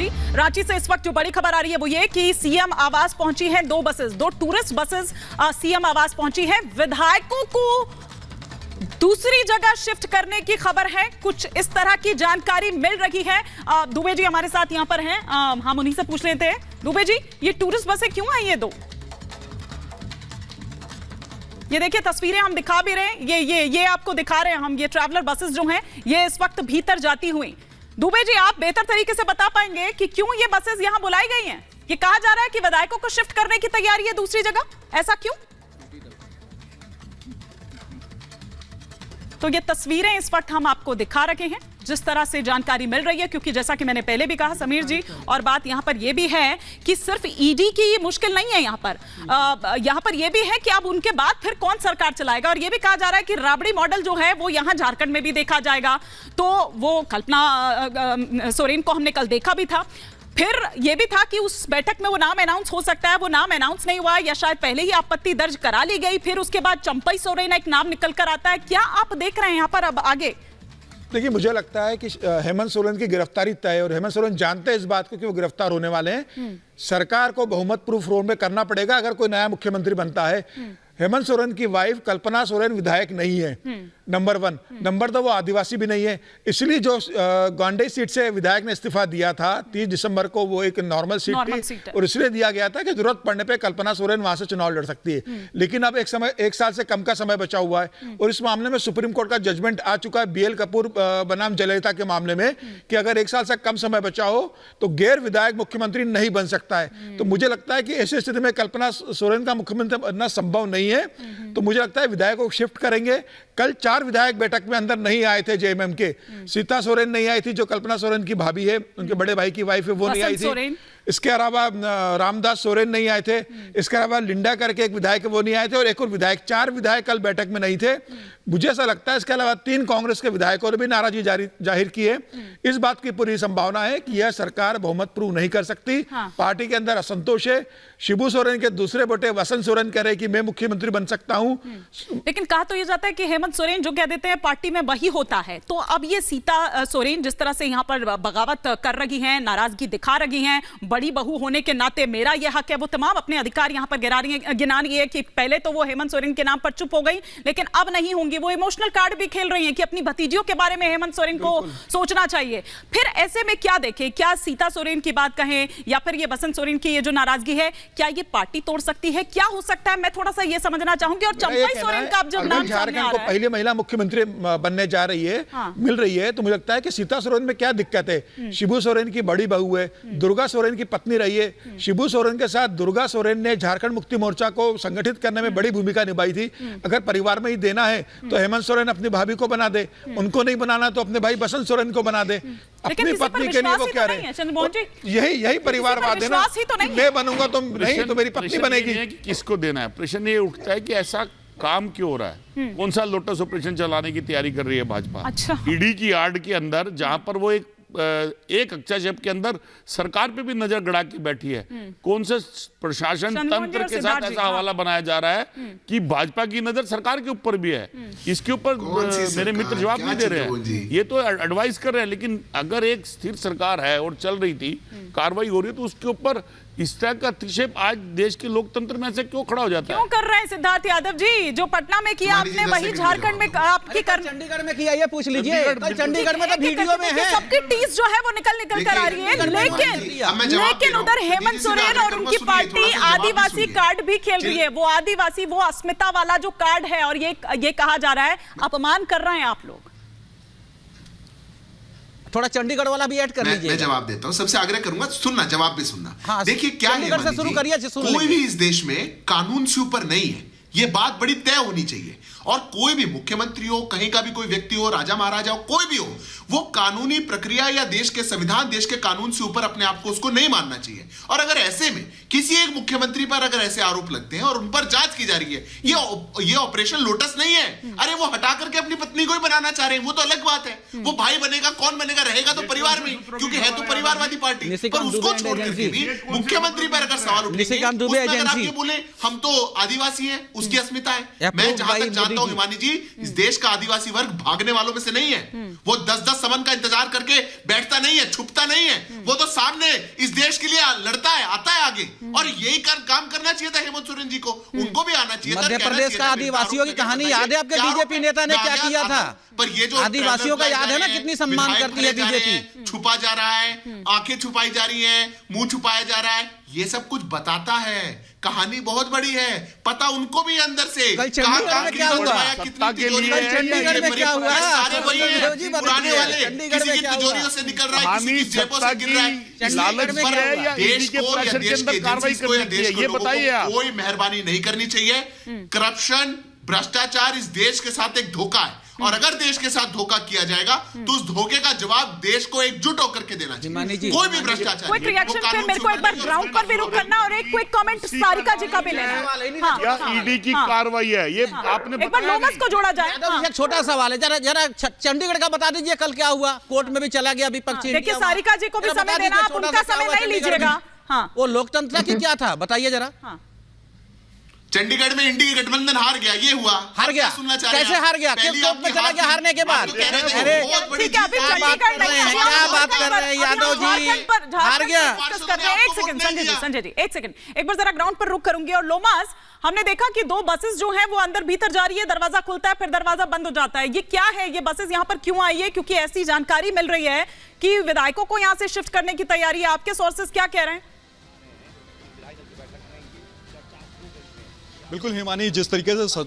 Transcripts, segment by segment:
जी, रांची से इस वक्त जो बड़ी खबर आ रही है वो ये कि सीएम आवास पहुंची है दो बसेस, दो टूरिस्ट बसेस सीएम आवास पहुंची है। विधायकों को दूसरी जगह शिफ्ट करने की खबर है, कुछ इस तरह की जानकारी मिल रही है। दुबे जी हमारे साथ यहां पर हैं, हम उन्हीं से पूछ लेते हैं। दुबे जी, ये टूरिस्ट बसें क्यों आई ये दो? ये देखिए तस्वीरें हम दिखा भी रहे हैं, ये आपको दिखा रहे हैं हम, ये ट्रैवलर बसेस जो हैं ये इस वक्त भीतर जाती हुई। दुबे जी, आप बेहतर तरीके से बता पाएंगे कि क्यों ये बसेस यहां बुलाई गई हैं? ये कहा जा रहा है कि विधायकों को शिफ्ट करने की तैयारी है दूसरी जगह, ऐसा क्यों? तो ये तस्वीरें इस वक्त हम आपको दिखा रहे हैं जिस तरह से जानकारी मिल रही है, क्योंकि जैसा कि मैंने पहले भी कहा समीर जी, और बात यहां पर यह भी है कि सिर्फ ईडी की मुश्किल नहीं है यहां पर यह भी है कि अब उनके बाद फिर कौन सरकार चलाएगा। और यह भी कहा जा रहा है कि राबड़ी मॉडल जो है वो यहां झारखंड में भी देखा जाएगा। तो वो कल्पना सोरेन को हमने कल देखा भी था, फिर यह भी था कि उस बैठक में वो नाम अनाउंस हो सकता है, वो नाम अनाउंस नहीं हुआ या शायद पहले ही आपत्ति दर्ज करा ली गई, फिर उसके बाद चंपई सोरेन एक नाम निकल कर आता है। क्या आप देख रहे हैं यहां पर अब आगे? देखिए, मुझे लगता है कि हेमंत सोरेन की गिरफ्तारी तय है और हेमंत सोरेन जानते हैं इस बात को कि वो गिरफ्तार होने वाले हैं। सरकार को बहुमत प्रूफ रोड में करना पड़ेगा अगर कोई नया मुख्यमंत्री बनता है। हेमंत सोरेन की वाइफ कल्पना सोरेन विधायक नहीं है, नंबर 1। नंबर 2, वो आदिवासी भी नहीं है, इसलिए जो गोंडई सीट से विधायक ने इस्तीफा दिया था 30 दिसंबर को, वो एक नॉर्मल सीट थी और इसलिए दिया गया था कि जरूरत पड़ने पे कल्पना सोरेन वहां से चुनाव लड़ सकती है। लेकिन अब एक साल से कम का समय बचा हुआ है और इस मामले में सुप्रीम कोर्ट का जजमेंट आ चुका है BL कपूर बनाम जयललिता के मामले में कि अगर 1 साल से कम समय बचा हो तो गैर विधायक मुख्यमंत्री नहीं बन सकता है। तो मुझे लगता है कि ऐसी स्थिति में कल्पना सोरेन का मुख्यमंत्री बनना संभव नहीं है। तो मुझे लगता है विधायकों को शिफ्ट करेंगे। कल 4 विधायक बैठक में अंदर नहीं आए थे JMM के। सीता सोरेन नहीं आई थी जो कल्पना सोरेन की भाभी है, उनके बड़े भाई की वाइफ है, वो नहीं आई थी। इसके अलावा रामदास सोरेन नहीं आए थे। इसके अलावा लिंडा करके एक विधायक वो नहीं आए थे और एक और विधायक, 4 विधायक कल बैठक में नहीं थे। मुझे ऐसा लगता है इसके अलावा 3 कांग्रेस के विधायकों ने भी नाराजगी जाहिर की है। इस बात की पूरी संभावना है कि यह सरकार बहुमत प्रूव नहीं कर सकती। पार्टी के अंदर असंतोष है। शिबू सोरेन के दूसरे बेटे वसंत सोरेन कह रहे कि मैं मुख्यमंत्री बन सकता हूं। लेकिन कहा तो यह जाता है कि हेमंत सोरेन जो कह देते हैं पार्टी में वही होता है। तो अब ये सीता सोरेन जिस तरह से यहां पर बगावत कर रही हैं, नाराजगी दिखा रही हैं, बड़ी बहू होने के नाते मेरा यह हक है, वो तमाम अपने अधिकार यहां पर गिना रही है कि पहले तो वो हेमंत सोरेन के नाम पर चुप हो गई लेकिन अब नहीं होंगी। वो इमोशनल कार्ड भी खेल रही हैं कि अपनी भतीजियों के बारे में हेमंत सोरेन को सोचना चाहिए। फिर ऐसे में क्या देखें, क्या सीता सोरेन की बात कहें या फिर ये वसंत सोरेन की ये जो नाराजगी है, क्या ये पार्टी तोड़ सकती है? क्या हो सकता है, मैं थोड़ा सा ये समझना चाहूंगी। और चंपई सोरेन का जब नाम सामने आ रहा है, पहली महिला मुख्यमंत्री बनने जा रही है, मिल रही है, तो मुझे लगता है कि सीता सोरेन में क्या दिक्कत है? शिबू सोरेन की बड़ी बहू है, दुर्गा सोरेन की पत्नी रही है। शिबू सोरेन के साथ दुर्गा सोरेन ने झारखंड मुक्ति मोर्चा को संगठित करने में बड़ी भूमिका निभाई थी। अगर परिवार में ही देना है तो हेमंत सोरेन अपनी भाभी को बना दे, उनको नहीं बनाना तो अपने भाई बसंत सोरेन को बना दे। अपनी पत्नी के लिए वो क्या रहे? यही परिवारवाद है ना। मैं बनूंगा तो नहीं तो मेरी पत्नी बनेगी। किसको देना है? प्रश्न ये उठता है कि ऐसा काम क्यों हो रहा है? कौन सा लोटस ऑपरेशन चलाने की तैयारी कर रही है भाजपा? अच्छा। ईडी की आड़ के अंदर जहां पर वो एक अक्षाशेप के अंदर सरकार पे भी नजर गड़ा के बैठी है। कौन से प्रशासन तंत्र के साथ ऐसा हवाला बनाया जा रहा है कि भाजपा की नजर सरकार के ऊपर भी है? इसके ऊपर मेरे मित्र जवाब नहीं दे रहे हैं, ये तो एडवाइस कर रहे हैं। लेकिन अगर एक स्थिर सरकार है और चल रही थी, कार्रवाई हो रही है, तो उसके ऊपर इस तरह का हस्तक्षेप आज देश के लोकतंत्र में से क्यों खड़ा हो जाता है? क्यों कर रहे हैं सिद्धार्थ यादव जी? जो पटना में किया आपने वही झारखंड में आपकी चंडीगढ़ में किया, ये पूछ लीजिए। चंडीगढ़ में तो वीडियो में है, सबकी टीस जो है वो निकल कर आ रही है। लेकिन उधर हेमंत सोरेन और उनकी पार्टी आदिवासी कार्ड भी खेल रही है। वो आदिवासी, वो अस्मिता वाला जो कार्ड है, और ये कहा जा रहा है अपमान कर रहे हैं आप लोग। थोड़ा चंडीगढ़ वाला भी ऐड कर लीजिए। मैं जवाब देता हूं, सबसे आग्रह करूंगा सुनना, जवाब भी सुनना। हाँ, देखिए क्या है, चंडीगढ़ से शुरू करिए। कोई भी इस देश में कानून से ऊपर नहीं है, ये बात बड़ी तय होनी चाहिए। और कोई भी मुख्यमंत्री हो, कहीं का भी कोई व्यक्ति हो, राजा महाराजा हो, कोई भी हो, वो कानूनी प्रक्रिया या देश के संविधान, देश के कानून से ऊपर अपने आप को उसको नहीं मानना चाहिए। और अगर ऐसे में किसी एक मुख्यमंत्री पर अगर ऐसे आरोप लगते हैं और उन पर जांच की जा रही है, ये ऑपरेशन लोटस नहीं है। अरे वो हटा करके अपनी पत्नी को ही बनाना चाह रहे हैं, वो तो अलग बात है। वो भाई बनेगा, कौन बनेगा, रहेगा तो परिवार में, क्योंकि है तो परिवारवादी पार्टी। पर उसको छोड़ करके भी मुख्यमंत्री पर अगर सवाल उठेंगे, बोले हम तो आदिवासी हैं, उसकी अस्मिता है। मैं जहां तक बताता हूं हिमानी जी, इस देश का आदिवासी वर्ग भागने वालों में से नहीं है। वो 10-10 समन का इंतजार करके बैठता नहीं है, छुपता नहीं है। वो तो सामने इस देश के लिए लड़ता है, आता है आगे। और यही काम करना चाहिए था हेमंत सोरेन जी को, उनको भी आना चाहिए था। मध्य प्रदेश का आदिवासियों की कहानी याद है आपके बीजेपी नेता ने क्या किया था? पर ये जो आदिवासियों का याद है ना कितनी सम्मान करती है बीजेपी। छुपा जा रहा है, आंखें छुपाई जा रही हैं, मुंह छुपाया जा रहा है, ये सब कुछ बताता है। कहानी बहुत बड़ी है, पता उनको भी अंदर से। कल चंडीगढ़ में क्या हुआ? चंडीगढ़ में क्या हुआ? सारे वही हैं, पुराने वाले, किसी की तिजोरियों से निकल रहा है, किसी की जेबों से गिर रहा है। लालच में है या ईडी के प्रेशर के अंदर कार्रवाई करनी चाहिए, ये बताइए आप। कोई मेहरबानी नहीं करनी चाहिए। करप्शन, भ्रष्टाचार इस देश के साथ एक धोखा है, और अगर देश के साथ धोखा किया जाएगा तो उस धोखे का जवाब देश को एकजुट होकर के देना चाहिए। कोई भी भ्रष्टाचार, क्विक रिएक्शन, फिर मेरे को एक बार ग्राउंड पर भी रुक करना और एक क्विक कमेंट सारिका जी का भी लेना। क्या ईडी की कार्रवाई है ये आपने एक बार लोमस को जोड़ा जाए। एक छोटा सवाल है, जरा चंडीगढ़ का बता दीजिए कल क्या हुआ? कोर्ट में भी चला गया विपक्षी। देखिए सारिका जी को भी समय देना, आप उनका समय नहीं लीजिएगा। वो लोकतंत्र की क्या था बताइए जरा। चंडीगढ़ में इंडी गठबंधन हार गया, ये हुआ। हार गया? सुनना चाह कैसे हार गया? किस कोर्ट में चला गया हारने के बाद? अरे ठीक है, अभी चंडीगढ़ नहीं है, क्या बात कर रहे हैं यादव जी? हार गया? एक सेकंड संजय जी एक सेकंड, एक बार जरा ग्राउंड पर रुक करूंगी। और लोमास, हमने देखा कि 2 बसेस जो हैं वो अंदर भीतर जा रही है, दरवाजा खुलता है फिर दरवाजा बंद हो जाता है। ये क्या है? ये बसेस यहाँ पर क्यों आई है? क्योंकि ऐसी जानकारी मिल रही है कि विधायकों को यहाँ से शिफ्ट करने की तैयारी है। आपके सोर्सेस क्या कह रहे हैं? बिल्कुल हिमानी, जिस तरीके से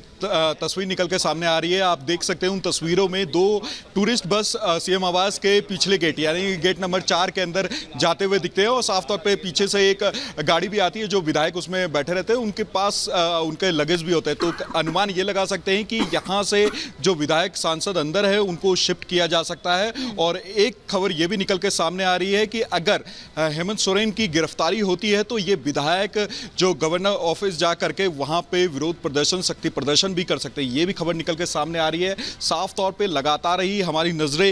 तस्वीर निकल के सामने आ रही है, आप देख सकते हैं उन तस्वीरों में 2 टूरिस्ट बस सीएम आवास के पिछले गेट यानी गेट नंबर 4 के अंदर जाते हुए दिखते हैं, और साफ तौर पे पीछे से एक गाड़ी भी आती है जो विधायक उसमें बैठे रहते हैं, उनके पास उनके लगेज भी होते हैं। तो अनुमान ये लगा सकते हैं कि यहाँ से जो विधायक सांसद अंदर है उनको शिफ्ट किया जा सकता है। और एक खबर ये भी निकल के सामने आ रही है कि अगर हेमंत सोरेन की गिरफ्तारी होती है तो ये विधायक जो गवर्नर ऑफिस जा करके वहाँ पे विरोध प्रदर्शन, शक्ति प्रदर्शन भी कर सकते हैं। ये भी खबर निकल के सामने आ रही है। साफ तौर पे लगातार ही हमारी नजरें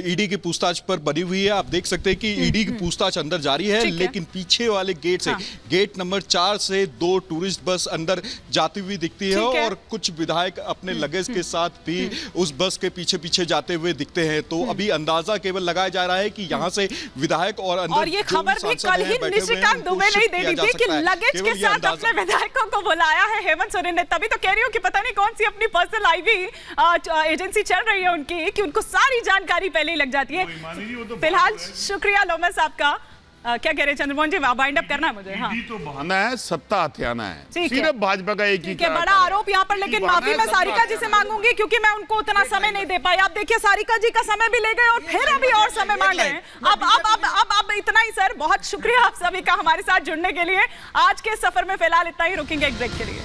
ईडी की पूछताछ पर बनी हुई है। आप देख सकते हैं कि ईडी की पूछताछ अंदर जारी है, लेकिन पीछे वाले गेट से, गेट नंबर 4 से 2 टूरिस्ट बस अंदर जाती हुई दिखती है, और कुछ विधायक अपने लगेज के साथ भी उस बस के पीछे पीछे जाते हुए दिखते हैं। तो अभी अंदाजा केवल लगाया जा रहा है कि यहाँ से विधायक और अंदर, और ये खबर भी कल ही निशिकांत दुबे ने दे दी थी कि लगेज के साथ अपने विधायकों को बुलाया है हेमंत सोरेन ने। तभी तो कह रही हूँ कि पता नहीं कौन सी अपनी पर्सनल आईवी एजेंसी चल रही है उनकी, कि उनको सारी जानकारी पहले ही लग जाती है। फिलहाल शुक्रिया लोमस आपका। क्या कह रहे हैं चंद्रमोहन जी? वाइंड अप करना है मुझे। हाँ, तो बहाना है, सत्ता हथियाना है, सिर्फ भाजपा का एक ही बड़ा आरोप यहाँ पर। लेकिन माफी मैं सारिका जी से मांगूंगी क्योंकि मैं उनको उतना समय नहीं दे पाई। आप देखिए सारिका जी का समय भी ले गए और फिर अभी और समय मांग रहे हैं। अब इतना ही सर, बहुत शुक्रिया आप सभी का हमारे साथ जुड़ने के लिए। आज के सफर में फिलहाल इतना ही, रुकेंगे एक ब्रेक के लिए।